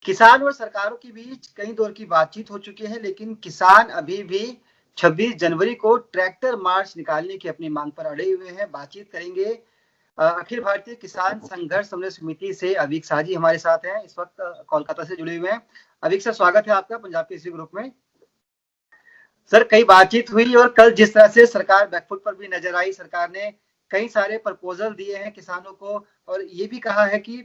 किसान और सरकारों के बीच कई दौर की बातचीत हो चुकी है, लेकिन किसान अभी भी 26 जनवरी को ट्रैक्टर मार्च निकालने की अपनी मांग पर अड़े हुए हैं। बातचीत करेंगे अखिल भारतीय किसान संघर्ष समन्वय समिति से अवीक साजी हमारे साथ हैं, इस वक्त कोलकाता से जुड़े हुए हैं। अवीक सर, स्वागत है आपका पंजाब केसरी ग्रुप में। सर, कई बातचीत हुई और कल जिस तरह से सरकार बैकफुट पर भी नजर आई, सरकार ने कई सारे प्रपोजल दिए हैं किसानों को और ये भी कहा है कि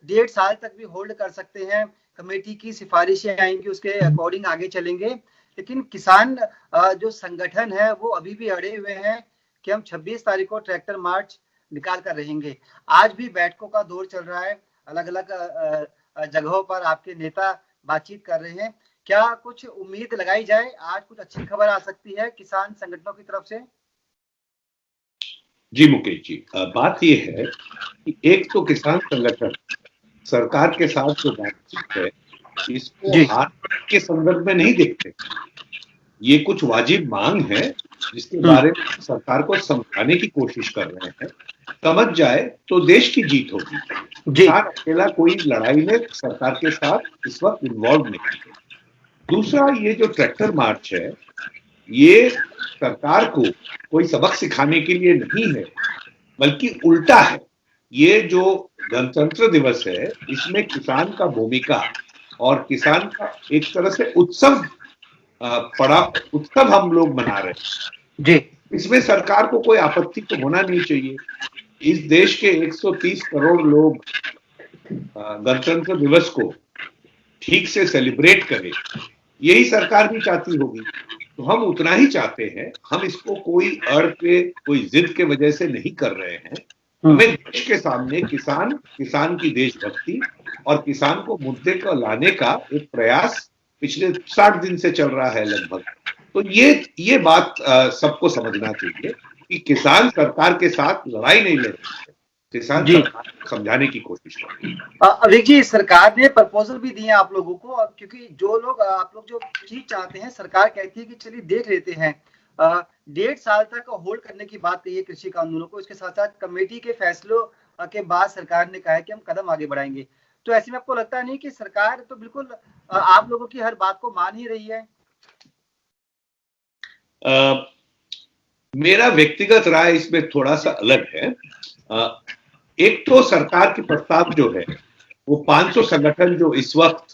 1.5 साल तक भी होल्ड कर सकते हैं, कमेटी की सिफारिशें आएंगी उसके अकॉर्डिंग आगे चलेंगे। लेकिन किसान जो संगठन है वो अभी भी अड़े हुए हैं कि हम 26 तारीख को ट्रैक्टर मार्च निकाल कर रहेंगे। आज भी बैठकों का दौर चल रहा है, अलग अलग जगहों पर आपके नेता बातचीत कर रहे हैं। क्या कुछ उम्मीद लगाई जाए, आज कुछ अच्छी खबर आ सकती है किसान संगठनों की तरफ से? जी मुकेश जी, बात यह है कि एक तो किसान संगठन सरकार के साथ जो बातचीत है इसको हार के संदर्भ में नहीं देखते। ये कुछ वाजिब मांग है जिसके बारे में सरकार को समझाने की कोशिश कर रहे हैं। समझ जाए तो देश की जीत होगी। किसान अकेला कोई लड़ाई में सरकार के साथ इस वक्त इन्वॉल्व नहीं है। दूसरा, ये जो ट्रैक्टर मार्च है ये सरकार को कोई सबक सिखाने के लिए नहीं है, बल्कि उल्टा है। ये जो गणतंत्र दिवस है इसमें किसान का भूमिका और किसान का एक तरह से उत्सव उत्सव हम लोग मना रहे हैं जी। इसमें सरकार को कोई आपत्ति तो होना नहीं चाहिए। इस देश के 130 करोड़ लोग गणतंत्र दिवस को ठीक से सेलिब्रेट करें, यही सरकार भी चाहती होगी। तो हम उतना ही चाहते हैं। हम इसको कोई अड़ के, कोई जिद के वजह से नहीं कर रहे हैं। हमें देश के सामने किसान की देशभक्ति और किसान को मुद्दे को लाने का एक प्रयास पिछले 60 दिन से चल रहा है लगभग। तो ये बात सबको समझना चाहिए कि किसान सरकार के साथ लड़ाई नहीं लड़ रही है, किसान समझाने की कोशिश कर रही है। अभिक जी, सरकार ने प्रपोजल भी दिए आप लोगों को, क्योंकि जो लोग आप लोग जो चीज चाहते हैं, सरकार कहती है कि चलिए देख लेते हैं। 1.5 साल तक होल्ड करने की बात कही है कृषि कानूनों को, इसके साथ साथ कमेटी के फैसलों के बाद सरकार ने कहा है कि हम कदम आगे बढ़ाएंगे। तो ऐसे में आपको लगता नहीं कि सरकार तो बिल्कुल आप लोगों की हर बात को मान ही रही है? मेरा व्यक्तिगत राय इसमें थोड़ा सा अलग है। एक तो सरकार की प्रस्ताव जो है वो 500 संगठन जो इस वक्त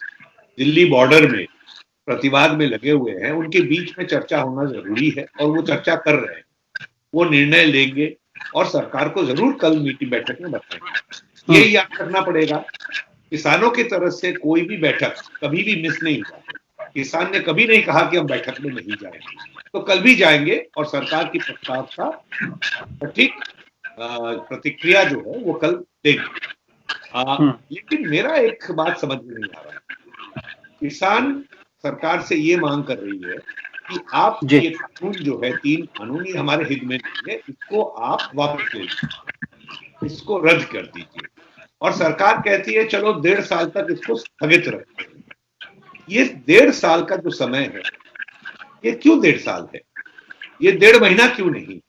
दिल्ली बॉर्डर में प्रतिवाद में लगे हुए हैं उनके बीच में चर्चा होना जरूरी है और वो चर्चा कर रहे हैं। वो निर्णय लेंगे और सरकार को जरूर कल मीटिंग बैठक में बताएंगे। ये याद रखना पड़ेगा, किसानों की तरफ से कोई भी बैठक कभी भी मिस नहीं हुआ। किसान ने कभी नहीं कहा कि हम बैठक में नहीं जाएंगे, तो कल भी जाएंगे और सरकार की प्रस्ताव का सटीक प्रतिक्रिया जो है वो कल देंगे। लेकिन मेरा एक बात समझ में नहीं आ रहा। किसान सरकार से ये मांग कर रही है कि आप ये कानून जो है 3 कानून ये हमारे हित में नहीं है, इसको आप वापस ले लीजिए, इसको रद्द कर दीजिए। और सरकार कहती है चलो 1.5 साल तक इसको स्थगित रखते हैं। ये 1.5 साल का जो समय है ये क्यों 1.5 साल है? ये 1.5 महीना क्यों नहीं?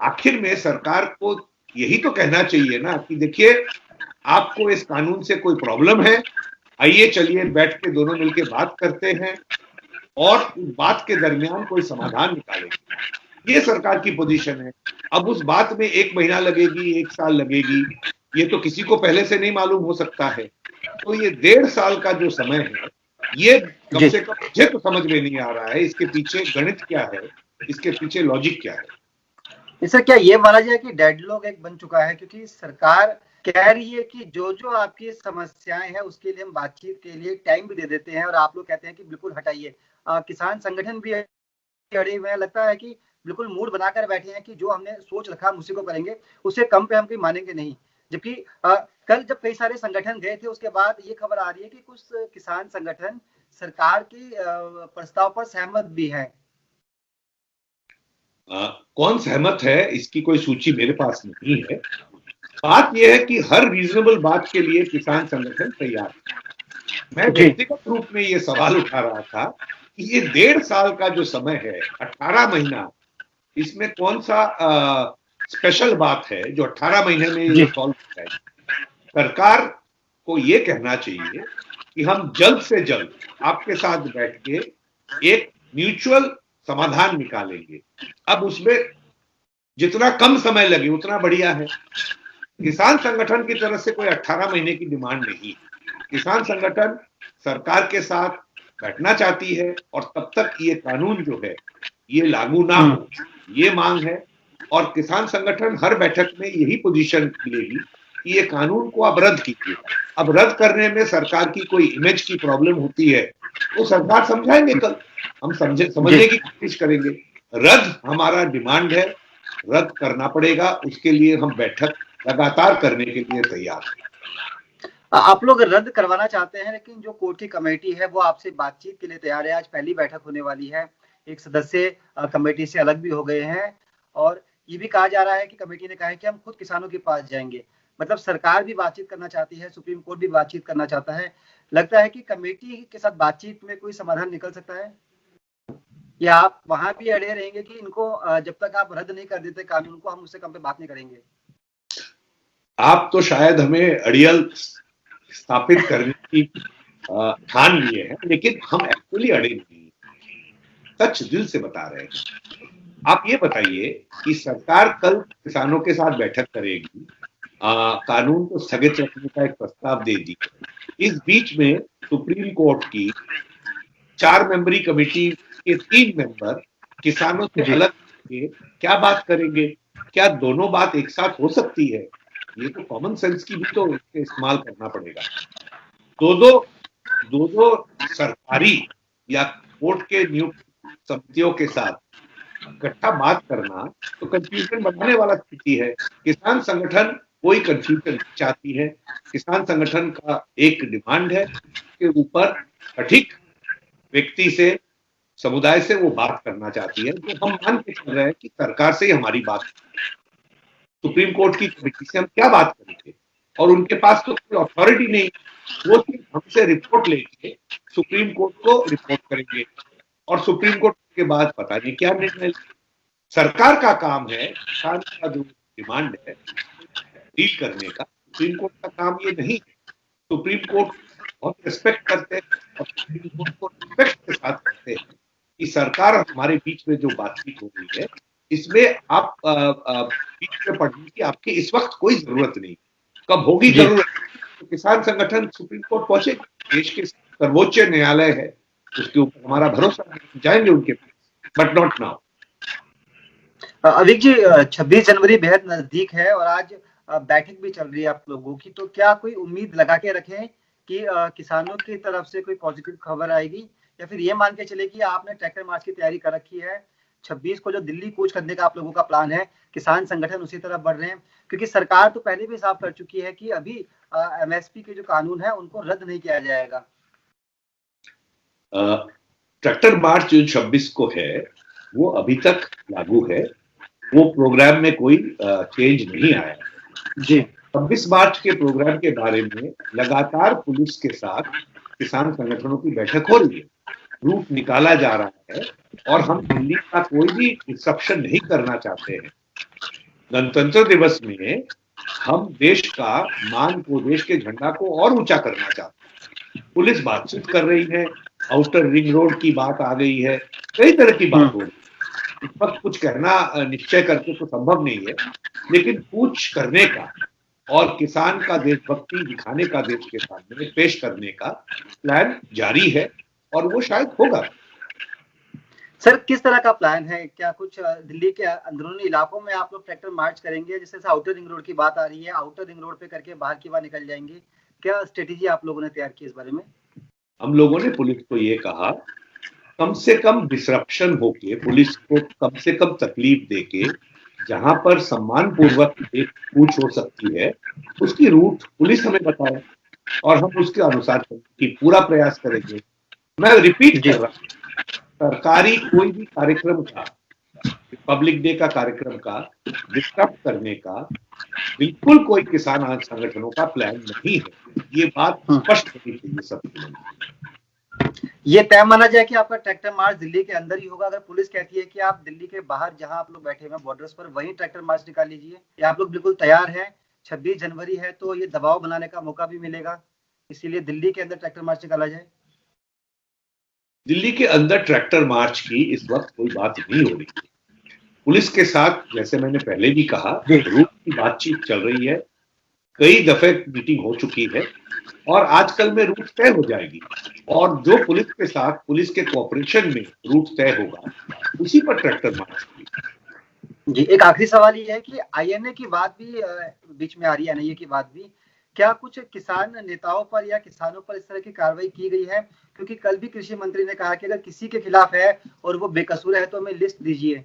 आखिर में सरकार को यही तो कहना चाहिए ना कि देखिए आपको इस कानून से कोई प्रॉब्लम है, आइए चलिए बैठ के दोनों मिलके बात करते हैं और उस बात के दरमियान कोई समाधान निकालेंगे। ये सरकार की पोजीशन है। अब उस बात में 1 महीना लगेगी, 1 साल लगेगी, ये तो किसी को पहले से नहीं मालूम हो सकता है। तो ये 1.5 साल का जो समय है ये कम से कम मुझे तो समझ में नहीं आ रहा है इसके पीछे गणित क्या है, इसके पीछे लॉजिक क्या है। इसका क्या ये माना जाए कि डेडलॉक एक बन चुका है, क्योंकि सरकार कह रही है कि जो जो आपकी समस्याएं हैं उसके लिए हम बातचीत के लिए टाइम भी दे देते हैं और आप लोग कहते हैं कि बिल्कुल हटाइए। किसान संगठन भी अड़े हुए हैं, लगता है कि बिल्कुल मूड बनाकर बैठे हैं कि जो हमने सोच रखा हम उसी को करेंगे, उससे कम पे हम कोई मानेंगे नहीं। जबकि कल जब कई सारे संगठन गए थे उसके बाद ये खबर आ रही है कि कुछ किसान संगठन सरकार की प्रस्ताव पर सहमत भी है। कौन सहमत है इसकी कोई सूची मेरे पास नहीं है। बात यह है कि हर रीजनेबल बात के लिए किसान संगठन तैयार है। मैं व्यक्तिगत रूप में ये सवाल उठा रहा था कि ये 1.5 साल का जो समय है, 18 महीना, इसमें कौन सा स्पेशल बात है जो 18 महीने में ये सॉल्व हो जाएगी। सरकार को ये कहना चाहिए कि हम जल्द से जल्द आपके साथ बैठ के एक म्यूचुअल समाधान निकालेंगे। अब उसमें जितना कम समय लगे उतना बढ़िया है। किसान संगठन की तरफ से कोई 18 महीने की डिमांड नहीं। किसान संगठन सरकार के साथ बैठना चाहती है और तब तक ये कानून जो है ये लागू ना हो, ये मांग है। और किसान संगठन हर बैठक में यही पोजीशन लेगी कि ये कानून को अब रद्द कीजिए। अब रद्द करने में सरकार की कोई इमेज की प्रॉब्लम होती है तो सरकार समझाएंगे, कल हम समझने की कोशिश करेंगे। रद्द हमारा डिमांड है, रद्द करना पड़ेगा, उसके लिए हम बैठक लगातार करने के लिए तैयार हैं। आप लोग रद्द करवाना चाहते हैं, लेकिन जो कोर्ट की कमेटी है वो आपसे बातचीत के लिए तैयार है। आज पहली बैठक होने वाली है, एक सदस्य कमेटी से अलग भी हो गए हैं और ये भी कहा जा रहा है कि कमेटी ने कहा है कि हम खुद किसानों के पास जाएंगे। मतलब सरकार भी बातचीत करना चाहती है, सुप्रीम कोर्ट भी बातचीत करना चाहता है। लगता है कि कमेटी के साथ बातचीत में कोई समाधान निकल सकता है, या आप वहां भी अड़े रहेंगे कि इनको जब तक आप रद्द नहीं कर देते कानून को, हम उससे कम पे बात नहीं करेंगे? आप तो शायद हमें अड़ियल स्थापित करने की ठान लिए हैं, लेकिन हम एक्चुअली अड़े नहीं, सच दिल से बता रहे हैं। आप ये बताइए कि सरकार कल किसानों के साथ बैठक करेगी, कानून को स्थगित रखने का एक प्रस्ताव देगी। इस बीच में सुप्रीम कोर्ट की 4 मेंबरी कमेटी के 3 मेंबर किसानों से अलग के क्या बात करेंगे? क्या दोनों बात एक साथ हो सकती है? ये तो कॉमन सेंस की भी तो इस्तेमाल करना पड़ेगा। दो दो सरकारी या कोर्ट के नियुक्त समितियों के साथ इकट्ठा बात करना तो कंफ्यूजन बढ़ाने वाला स्थिति है। किसान संगठन कोई कंफ्यूजन नहीं चाहती है। किसान संगठन का एक डिमांड है के ऊपर सटीक व्यक्ति से, समुदाय से वो बात करना चाहती है। तो हम मान के चल रहे हैं कि सरकार से ही हमारी बात, सुप्रीम कोर्ट की कमेटी से हम क्या बात करेंगे, और उनके पास तो कोई अथॉरिटी नहीं, वो सिर्फ हमसे रिपोर्ट लेके सुप्रीम कोर्ट को रिपोर्ट करेंगे और सुप्रीम कोर्ट के बाद पता नहीं क्या निर्णय। सरकार का काम है किसान का जो डिमांड है डील करने का, सुप्रीम कोर्ट का काम ये नहीं है। सुप्रीम कोर्ट बहुत रिस्पेक्ट करते हैं और सुप्रीम कोर्ट को रिस्पेक्ट के साथ करते हैं कि सरकार और हमारे बीच में जो बातचीत हो रही है इसमें आप बीच में पढ़ने की आपकी इस वक्त कोई जरूरत नहीं। कब होगी जरूरत तो किसान संगठन सुप्रीम कोर्ट पहुंचे, देश के सर्वोच्च न्यायालय है, उसके ऊपर हमारा भरोसा है, जाएंगे उनके पास, बट नॉट नाउ। अविक जी, 26 जनवरी बेहद नजदीक है और आज बैठक भी चल रही है आप लोगों की, तो क्या कोई उम्मीद लगा के रखें कि किसानों की तरफ से कोई पॉजिटिव खबर आएगी, या फिर ये मान के चले कि आपने ट्रैक्टर मार्च की तैयारी कर रखी है, 26 को जो दिल्ली कूच करने का आप लोगों का प्लान है, किसान संगठन उसी तरफ बढ़ रहे हैं? क्योंकि सरकार तो पहले भी साफ कर चुकी है कि अभी एमएसपी के जो कानून है उनको रद्द नहीं किया जाएगा। ट्रैक्टर मार्च जो 26 को है वो अभी तक लागू है, वो प्रोग्राम में कोई चेंज नहीं आया जी। 26 मार्च के प्रोग्राम के बारे में लगातार पुलिस के साथ किसान संगठनों की बैठक हो रही है, रूट निकाला जा रहा है और हम दिल्ली का कोई भी डिस्ट्रप्शन नहीं करना चाहते हैं। गणतंत्र दिवस में हम देश का मान को, देश के झंडा को और ऊंचा करना चाहते हैं। पुलिस बातचीत कर रही है, आउटर रिंग रोड की बात आ गई है, कई तरह की बात हो रही है। इस वक्त कुछ कहना निश्चय करके तो संभव नहीं है, लेकिन पूछ करने का और किसान का देशभक्ति दिखाने का, देश के सामने पेश करने का प्लान जारी है और वो शायद होगा। सर, किस तरह का प्लान है? क्या कुछ दिल्ली के अंदरूनी इलाकों में आप लोग ट्रैक्टर मार्च करेंगे, जैसे आउटर रिंग रोड की बात आ रही है, आउटर रिंग रोड पे करके बाहर की बाहर निकल जाएंगे? क्या स्ट्रेटेजी आप लोगों ने तैयार की इस बारे में? हम लोगों ने पुलिस को ये कहा कम से कम डिसरप्शन होके, पुलिस को कम से कम तकलीफ देके, जहां पर सम्मान पूर्वक एक पूछ हो सकती है उसकी रूट पुलिस हमें बताए और हम उसके अनुसार की पूरा प्रयास करेंगे। मैं रिपीट कर रहा हूं, सरकारी कोई भी कार्यक्रम का, रिपब्लिक डे का कार्यक्रम का डिस्टर्ब करने का बिल्कुल कोई किसान संगठनों का प्लान नहीं है। ये बात स्पष्ट होनी चाहिए सबको। ये तय माना जाए कि आपका ट्रैक्टर मार्च दिल्ली के अंदर ही होगा? अगर पुलिस कहती है कि आप दिल्ली के बाहर जहां आप लोग बैठे हुए हैं बॉर्डर्स पर, वहीं ट्रैक्टर मार्च निकाल लीजिए, या आप लोग बिल्कुल तैयार हैं? 26 जनवरी है तो ये दबाव बनाने का मौका भी मिलेगा? इसीलिए दिल्ली के अंदर ट्रैक्टर मार्च निकाला जाए? दिल्ली के अंदर ट्रैक्टर मार्च की इस वक्त कोई बात नहीं हो रही है। पुलिस के साथ, जैसे मैंने पहले भी कहा, रूट की बातचीत चल रही है, कई दफे मीटिंग हो चुकी है और आजकल में रूट तय हो जाएगी और जो पुलिस के साथ, पुलिस के कोऑपरेशन में रूट तय होगा, उसी पर ट्रैक्टर मार्च होगी। जी, एक आखिरी सवाल ये है कि आईएनए की बात भी बीच में आ रही है, एनआईए की बात भी। क्या कुछ किसान नेताओं पर या किसानों पर इस तरह की कार्रवाई की गई है? क्योंकि कल भी कृषि मंत्री ने कहा कि अगर किसी के खिलाफ है और वो बेकसूर है तो हमें लिस्ट दीजिए।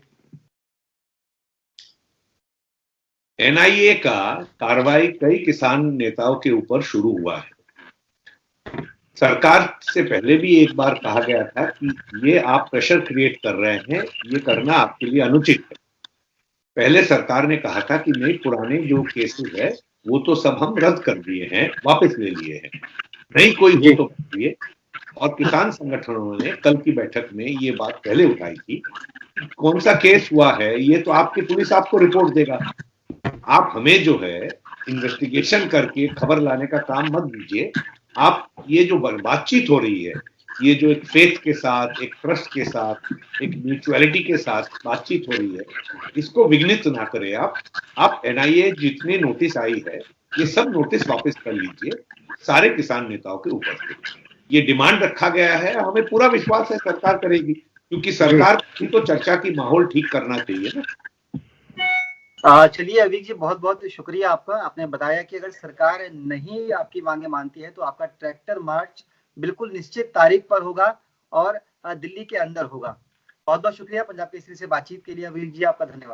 एनआईए का कार्रवाई कई किसान नेताओं के ऊपर शुरू हुआ है। सरकार से पहले भी एक बार कहा गया था कि ये आप प्रेशर क्रिएट कर रहे हैं, ये करना आपके लिए अनुचित है। पहले सरकार ने कहा था कि नहीं, पुराने जो केसेस है वो तो सब हम रद्द कर दिए हैं, वापस ले लिए हैं, नहीं कोई हो तो करिए। और किसान संगठनों ने कल की बैठक में ये बात पहले उठाई थी। कौन सा केस हुआ है ये तो आपकी पुलिस आपको रिपोर्ट देगा, आप हमें जो है इन्वेस्टिगेशन करके खबर लाने का काम मत दीजिए। आप ये जो बातचीत हो रही है, ये जो एक फेथ के साथ, एक ट्रस्ट के साथ, एक म्यूचुअलिटी के साथ बातचीत हो रही है, इसको विघ्नित ना करें आप एनआईए जितने नोटिस आई है ये सब नोटिस वापस कर लीजिए सारे किसान नेताओं के ऊपर से। ये डिमांड रखा गया है, हमें पूरा विश्वास है सरकार करेगी, क्योंकि सरकार की तो चर्चा की माहौल ठीक करना चाहिए ना। चलिए अवीक जी, बहुत बहुत शुक्रिया आपका। आपने बताया कि अगर सरकार नहीं आपकी मांगे मानती है तो आपका ट्रैक्टर मार्च बिल्कुल निश्चित तारीख पर होगा और दिल्ली के अंदर होगा। बहुत बहुत शुक्रिया पंजाब केसरी से बातचीत के लिए अवीक जी, आपका धन्यवाद।